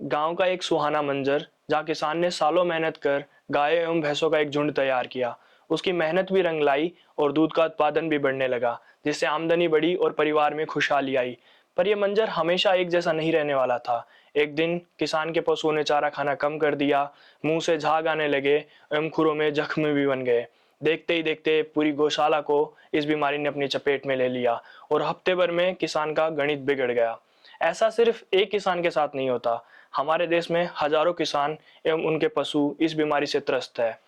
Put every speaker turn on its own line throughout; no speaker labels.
गांव का एक सुहाना मंजर जहां किसान ने सालों मेहनत कर गाय एवं भैंसों का एक झुंड तैयार किया। उसकी मेहनत भी रंग लाई और दूध का उत्पादन भी बढ़ने लगा, जिससे आमदनी बढ़ी और परिवार में खुशहाली आई। पर यह मंजर हमेशा एक जैसा नहीं रहने वाला था। एक दिन किसान के पशुओं ने चारा खाना कम कर दिया, मुंह से झाग आने लगे एवं खुरों में जख्म भी बन गए। देखते ही देखते पूरी गौशाला को इस बीमारी ने अपनी चपेट में ले लिया और हफ्ते भर में किसान का गणित बिगड़ गया। ऐसा सिर्फ एक किसान के साथ नहीं होता, हमारे देश में हजारों किसान एवं उनके पशु इस बीमारी से त्रस्त है।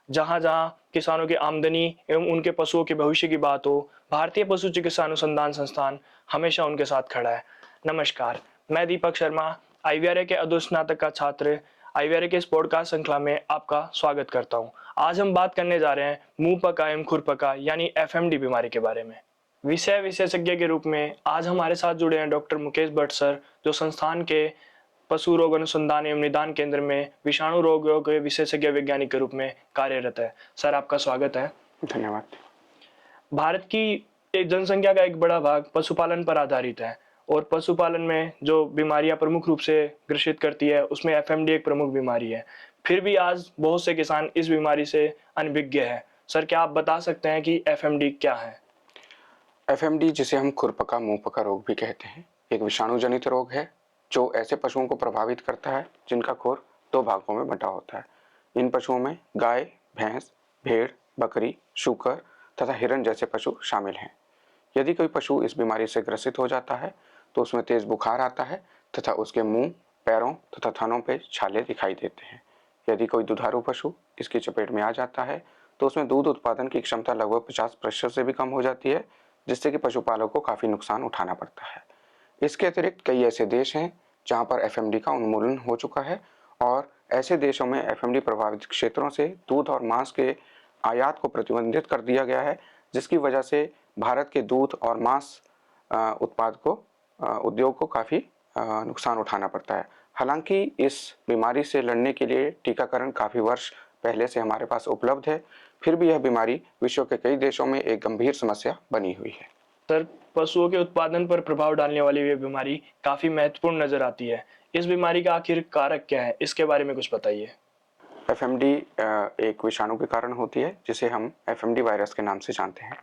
जहां जहां किसानों की आमदनी एवं उनके पशुओं के भविष्य की बात हो, भारतीय पशु चिकित्सा अनुसंधान संस्थान हमेशा उनके साथ खड़ा है। नमस्कार, मैं दीपक शर्मा, आईवीआरए के अधोस्नातक का छात्र, आईवीआरए के इस पॉडकास्ट श्रृंखला में आपका स्वागत करता हूं। आज हम बात करने जा रहे हैं मुंह पका एवं खुर पका यानी एफएमडी बीमारी के बारे में। विषय विशेषज्ञ के रूप में आज हमारे साथ जुड़े हैं डॉक्टर मुकेश भट्ट सर, जो संस्थान के पशु रोग अनुसंधान एवं निदान केंद्र में विषाणु रोगों के विशेषज्ञ वैज्ञानिक के रूप में कार्यरत है। सर, आपका स्वागत है।
धन्यवाद।
भारत की जनसंख्या का एक बड़ा भाग पशुपालन पर आधारित है और पशुपालन में जो बीमारियां प्रमुख रूप से ग्रसित करती है उसमें एफएमडी एक प्रमुख बीमारी है। फिर भी आज बहुत से किसान इस बीमारी से अनभिज्ञ है। सर, क्या आप बता सकते हैं कि एफएमडी क्या है?
एफएमडी, जिसे हम खुरपका मुंहपका रोग भी कहते हैं, एक विषाणु जनित रोग है जो ऐसे पशुओं को प्रभावित करता है जिनका खुर दो भागों में बंटा होता है। इन पशुओं में गाय, भैंस, भेड़, बकरी, शूकर तथा हिरण जैसे पशु शामिल हैं। यदि कोई पशु इस बीमारी से ग्रसित हो जाता है तो उसमें तेज बुखार आता है तथा उसके मुंह, पैरों तथा थनों पर छाले दिखाई देते हैं। यदि कोई दुधारू पशु इसकी चपेट में आ जाता है तो उसमें दूध उत्पादन की क्षमता लगभग 50% से भी कम हो जाती है, जिससे कि पशुपालक को काफ़ी नुकसान उठाना पड़ता है। इसके अतिरिक्त कई ऐसे देश हैं जहां पर एफएमडी का उन्मूलन हो चुका है और ऐसे देशों में एफएमडी प्रभावित क्षेत्रों से दूध और मांस के आयात को प्रतिबंधित कर दिया गया है, जिसकी वजह से भारत के दूध और मांस उत्पाद को उद्योग को काफ़ी नुकसान उठाना पड़ता है। हालांकि इस बीमारी से लड़ने के लिए टीकाकरण काफ़ी वर्ष पहले से हमारे पास उपलब्ध है, फिर भी यह बीमारी विश्व के कई देशों में एक गंभीर समस्या बनी हुई है।
सर, पशुओं के उत्पादन पर प्रभाव डालने वाली ये बीमारी काफी महत्वपूर्ण नजर आती है। इस बीमारी का आखिर कारक क्या है, इसके बारे में कुछ बताइए।
एफएमडी एक विषाणु के कारण होती है जिसे हम एफएमडी वायरस के नाम से जानते हैं।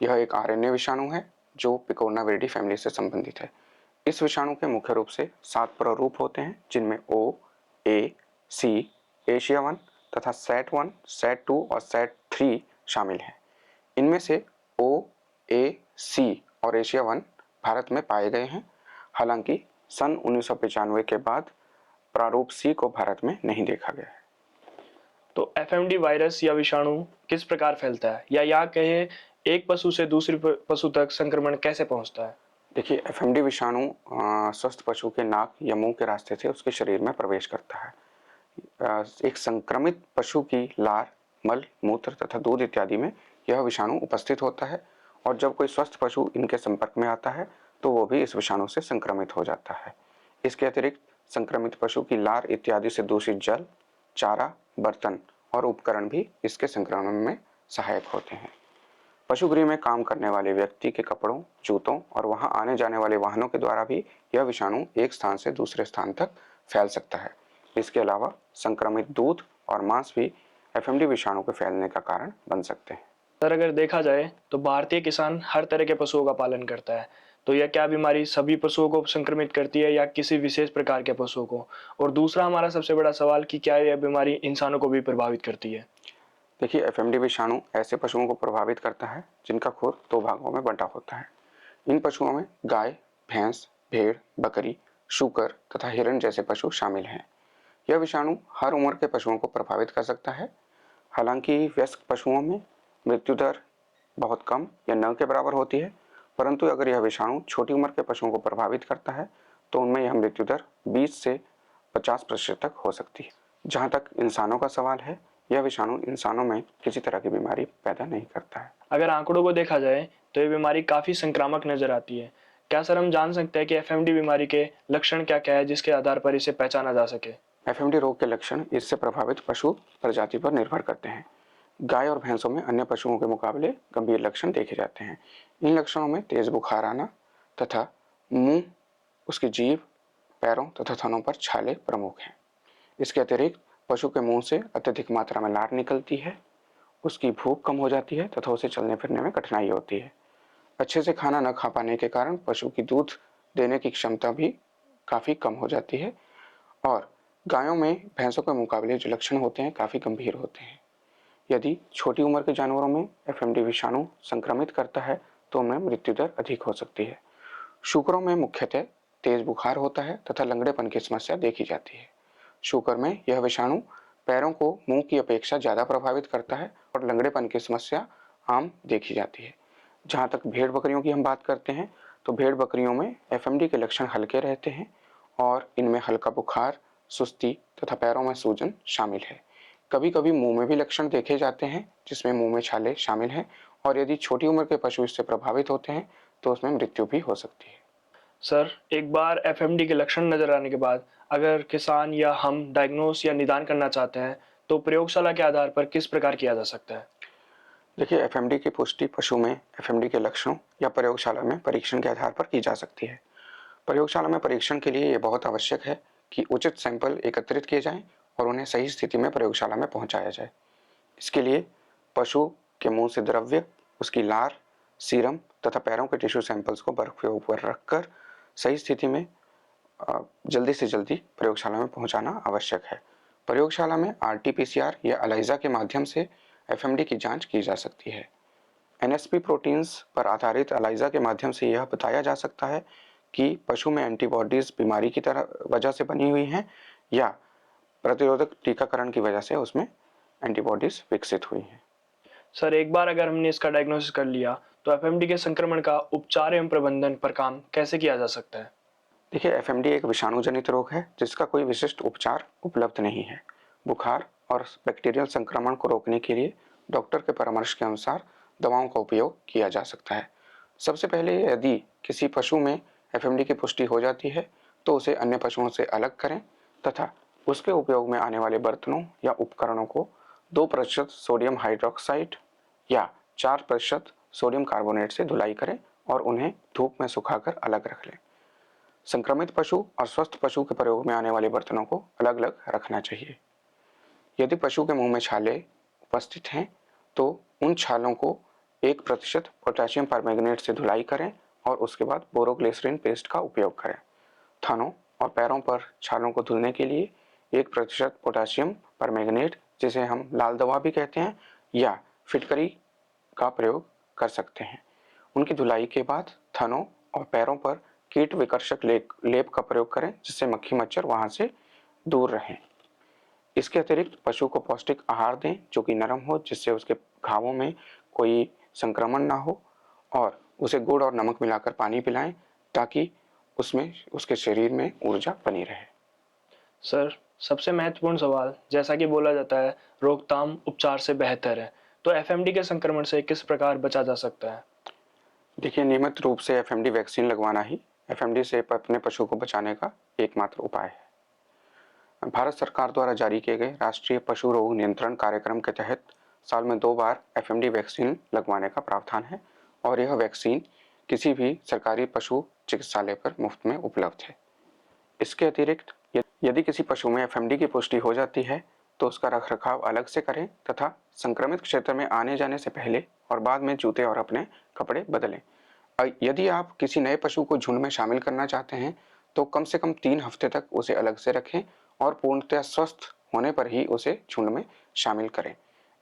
यह एक आरएनए विषाणु है जो पिकोनाविरिडी फैमिली से संबंधित है। इस विषाणु के मुख्य रूप से 7 प्ररूप होते हैं, जिनमें ओ, ए, सी, एशिया 1 तथा सेट 1, सेट 2 और सेट 3 शामिल हैं। इनमें से ओ, ए, सी और एशिया 1 भारत में पाए गए हैं। हालांकि सन 1995 के बाद प्रारूप सी को भारत में नहीं देखा गया है।
तो एफएमडी वायरस या विषाणु किस प्रकार फैलता है, या कहे एक पशु से दूसरे पशु तक संक्रमण कैसे पहुंचता है?
देखिए, एफएमडी विषाणु स्वस्थ पशु के नाक या मुंह के रास्ते से उसके शरीर में प्रवेश करता है। एक संक्रमित पशु की लार, मल, मूत्र तथा दूध इत्यादि में यह विषाणु उपस्थित होता है और जब कोई स्वस्थ पशु इनके संपर्क में आता है तो वो भी इस विषाणु से संक्रमित हो जाता है। इसके अतिरिक्त संक्रमित पशु की लार इत्यादि से दूषित जल, चारा, बर्तन और उपकरण भी इसके संक्रमण में सहायक होते हैं। पशुगृह में काम करने वाले व्यक्ति के कपड़ों, जूतों और वहां आने जाने वाले वाहनों के द्वारा भी यह विषाणु एक स्थान से दूसरे स्थान तक फैल सकता है। इसके अलावा संक्रमित दूध और मांस भी एफएमडी विषाणु के फैलने का कारण बन सकते हैं।
सर, अगर देखा जाए तो भारतीय किसान हर तरह के पशुओं का पालन करता है, तो यह क्या बीमारी सभी पशुओं को संक्रमित करती है या किसी विशेष प्रकार के पशुओं को? और दूसरा हमारा सबसे बड़ा सवाल कि क्या यह बीमारी इंसानों को भी प्रभावित करती है?
देखिए, एफएमडी विषाणु ऐसे पशुओं को प्रभावित करता है जिनका खुर दो भागों में बंटा होता है। इन पशुओं में गाय, भैंस, भेड़, बकरी, शूकर तथा हिरण जैसे पशु शामिल हैं। यह विषाणु हर उम्र के पशुओं को प्रभावित कर सकता है। हालांकि वयस्क पशुओं में मृत्यु दर बहुत कम या न के बराबर होती है, परंतु अगर यह विषाणु छोटी उम्र के पशुओं को प्रभावित करता है तो उनमें यह मृत्यु दर 20 से 50% तक हो सकती है। जहाँ तक इंसानों का सवाल है, यह विषाणु इंसानों में किसी तरह की बीमारी पैदा नहीं करता है।
अगर आंकड़ों को देखा जाए तो ये बीमारी काफी संक्रामक नजर आती है। क्या सर हम जान सकते हैं कि एफएमडी बीमारी के लक्षण क्या क्या है जिसके आधार पर इसे पहचाना जा सके?
एफएमडी रोग के लक्षण इससे प्रभावित पशु प्रजाति पर निर्भर करते हैं। गाय और भैंसों में अन्य पशुओं के मुकाबले गंभीर लक्षण देखे जाते हैं। इन लक्षणों में तेज बुखार आना तथा मुंह, उसकी जीभ, पैरों तथा थनों पर छाले प्रमुख हैं। इसके अतिरिक्त पशु के मुंह से अत्यधिक मात्रा में लार निकलती है, उसकी भूख कम हो जाती है तथा उसे चलने फिरने में कठिनाई होती है। अच्छे से खाना न खा पाने के कारण पशु की दूध देने की क्षमता भी काफ़ी कम हो जाती है और गायों में भैंसों के मुकाबले जो लक्षण होते हैं काफ़ी गंभीर होते हैं। यदि छोटी उम्र के जानवरों में एफएमडी विषाणु संक्रमित करता है तो उनमें मृत्यु दर अधिक हो सकती है। शूकरों में मुख्यतः तेज बुखार होता है तथा लंगड़ेपन की समस्या देखी जाती है। शूकर में यह विषाणु पैरों को मुंह की अपेक्षा ज़्यादा प्रभावित करता है और लंगड़ेपन की समस्या आम देखी जाती है। जहाँ तक भेड़ बकरियों की हम बात करते हैं तो भेड़ बकरियों में एफएमडी के लक्षण हल्के रहते हैं और इनमें हल्का बुखार, सुस्ती तथा पैरों में सूजन शामिल है। कभी कभी मुंह में भी लक्षण देखे जाते हैं जिसमें मुंह में छाले शामिल हैं और यदि छोटी उम्र के पशु इससे प्रभावित होते हैं तो उसमें मृत्यु भी हो सकती है।
सर, एक बार एफएमडी के लक्षण नजर आने के बाद अगर किसान या हम डायग्नोस या निदान करना चाहते हैं तो प्रयोगशाला के आधार पर किस प्रकार किया जा सकता है?
देखिए, एफएमडी की पुष्टि पशु में एफएमडी के लक्षणों या प्रयोगशाला में परीक्षण के आधार पर की जा सकती है। प्रयोगशाला में परीक्षण के लिए ये बहुत आवश्यक है कि उचित सैंपल एकत्रित किए जाएं और उन्हें सही स्थिति में प्रयोगशाला में पहुंचाया जाए। इसके लिए पशु के मुंह से द्रव्य, उसकी लार, सीरम तथा पैरों के टिश्यू सैंपल्स को बर्फ के ऊपर रखकर सही स्थिति में जल्दी से जल्दी प्रयोगशाला में पहुंचाना आवश्यक है। प्रयोगशाला में आरटी-पीसीआर या एलाइजा के माध्यम से एफएमडी की जांच की जा सकती है। एनएसपी प्रोटीन्स पर आधारित एलाइजा के माध्यम से यह बताया जा सकता है कि पशु में एंटीबॉडीज बीमारी की तरह वजह से बनी हुई हैं या प्रतिरोधक टीकाकरण की वजह से उसमें एंटीबॉडीज विकसित हुई हैं।
सर, एक बार अगर हमने इसका डायग्नोसिस कर लिया तो एफएमडी के संक्रमण का उपचार एवं प्रबंधन पर काम कैसे किया जा सकता है?
देखिए, एफएमडी एक विषाणु जनित रोग है जिसका कोई विशिष्ट उपचार उपलब्ध नहीं है। बुखार और बैक्टीरियल संक्रमण को रोकने के लिए डॉक्टर के परामर्श के अनुसार दवाओं का उपयोग किया जा सकता है। सबसे पहले यदि किसी पशु में एफएमडी की पुष्टि हो जाती है तो उसे अन्य पशुओं से अलग करें तथा उसके उपयोग में आने वाले बर्तनों या उपकरणों को 2% सोडियम हाइड्रोक्साइड या 4% सोडियम कार्बोनेट से धुलाई करें और उन्हें धूप में सुखाकर अलग रख लें। संक्रमित पशु और स्वस्थ पशु के प्रयोग में आने वाले बर्तनों को अलग अलग रखना चाहिए। यदि पशु के मुंह में छाले उपस्थित हैं तो उन छालों को 1% पोटेशियम परमैंगनेट से धुलाई करें और उसके बाद बोरोग्लिसरीन पेस्ट का उपयोग करें। थनों और पैरों पर छालों को धुलने के लिए 1% पोटेशियम परमैंगनेट, जिसे हम लाल दवा भी कहते हैं, या फिटकरी का प्रयोग कर सकते हैं। उनकी धुलाई के बाद थनों और पैरों पर कीट विकर्षक लेप का प्रयोग करें जिससे मक्खी मच्छर वहां से दूर रहें। इसके अतिरिक्त पशु को पौष्टिक आहार दें जो कि नरम हो, जिससे उसके घावों में कोई संक्रमण ना हो, और उसे गुड़ और नमक मिलाकर पानी पिलाएं ताकि उसमें उसके शरीर में ऊर्जा बनी रहे।
सर, सबसे महत्वपूर्ण सवाल, जैसा कि बोला जाता है रोकथाम उपचार से बेहतर है, तो एफएमडी के संक्रमण से किस प्रकार बचा जा सकता है?
देखिए, नियमित रूप से एफएमडी वैक्सीन लगवाना ही एफएमडी से अपने पशु को बचाने का एकमात्र उपाय है। भारत सरकार द्वारा जारी किए गए राष्ट्रीय पशु रोग नियंत्रण कार्यक्रम के तहत साल में 2 बार एफएमडी वैक्सीन लगवाने का प्रावधान है और यह वैक्सीन किसी भी सरकारी पशु चिकित्सालय पर मुफ्त में उपलब्ध है। इसके अतिरिक्त यदि किसी पशु में एफएमडी की पुष्टि हो जाती है तो उसका रखरखाव अलग से करें तथा संक्रमित क्षेत्र में आने जाने से पहले और बाद में जूते और अपने कपड़े बदलें। यदि आप किसी नए पशु को झुंड में शामिल करना चाहते हैं तो कम से कम 3 हफ्ते तक उसे अलग से रखें और पूर्णतः स्वस्थ होने पर ही उसे झुंड में शामिल करें।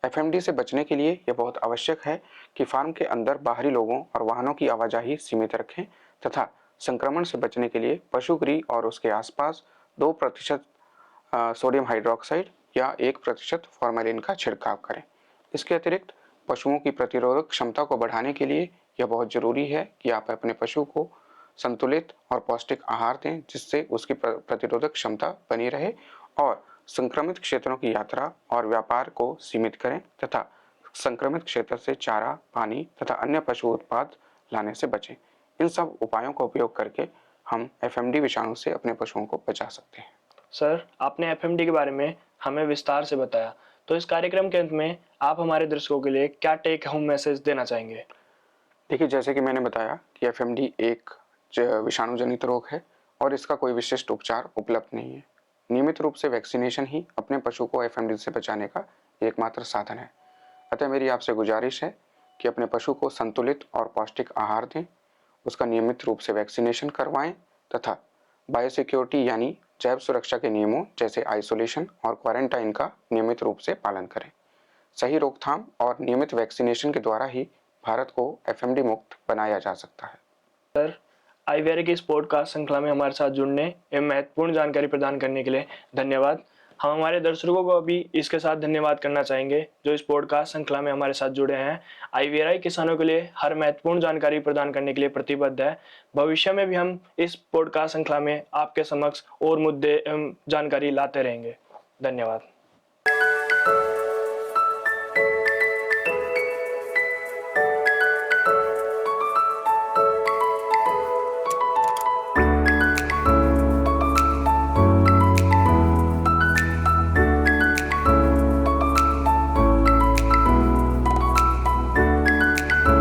एफएमडी से बचने के लिए यह बहुत आवश्यक है कि फार्म के अंदर बाहरी लोगों और वाहनों की आवाजाही सीमित रखें तथा संक्रमण से बचने के लिए पशुगृह और उसके आसपास 2% सोडियम हाइड्रोक्साइड या 1% फॉर्मेलिन का छिड़काव करें। इसके अतिरिक्त पशुओं की प्रतिरोधक क्षमता को बढ़ाने के लिए यह बहुत जरूरी है कि आप अपने पशु को संतुलित और पौष्टिक आहार दें जिससे उसकी प्रतिरोधक क्षमता बनी रहे, और संक्रमित क्षेत्रों की यात्रा और व्यापार को सीमित करें तथा संक्रमित क्षेत्र से चारा, पानी तथा अन्य पशु उत्पाद लाने से बचें। इन सब उपायों का उपयोग करके हम एफएमडी विषाणु से अपने पशुओं को बचा सकते हैं।
सर, आपने एफएमडी के बारे में हमें विस्तार से बताया, तो इस कार्यक्रम के अंत में आप हमारे दर्शकों के लिए क्या टेक होम मैसेज देना चाहेंगे?
देखिए, जैसे कि मैंने बताया कि एफएमडी एक विषाणु जनित रोग है और इसका कोई विशिष्ट उपचार उपलब्ध नहीं है। नियमित रूप से वैक्सीनेशन ही अपने पशु को एफएमडी से बचाने का एकमात्र साधन है। अतः मेरी आपसे गुजारिश है कि अपने पशु को संतुलित और पौष्टिक आहार दें, उसका नियमित रूप से वैक्सीनेशन करवाएं तथा बायोसिक्योरिटी यानी जैव सुरक्षा के नियमों जैसे आइसोलेशन और क्वारंटाइन का नियमित रूप से पालन करें। सही रोकथाम और नियमित वैक्सीनेशन के द्वारा ही भारत को एफएमडी मुक्त बनाया जा सकता है।
सर, आईवीआरए की इस पॉडकास्ट श्रृंखला में हमारे साथ जुड़ने एवं महत्वपूर्ण जानकारी प्रदान करने के लिए धन्यवाद। हम हमारे दर्शकों को भी इसके साथ धन्यवाद करना चाहेंगे जो इस पॉडकास्ट श्रृंखला में हमारे साथ जुड़े हैं। आईवीआरए किसानों के लिए हर महत्वपूर्ण जानकारी प्रदान करने के लिए प्रतिबद्ध है। भविष्य में भी हम इस पॉडकास्ट श्रृंखला में आपके समक्ष और मुद्दे एवं जानकारी लाते रहेंगे। धन्यवाद।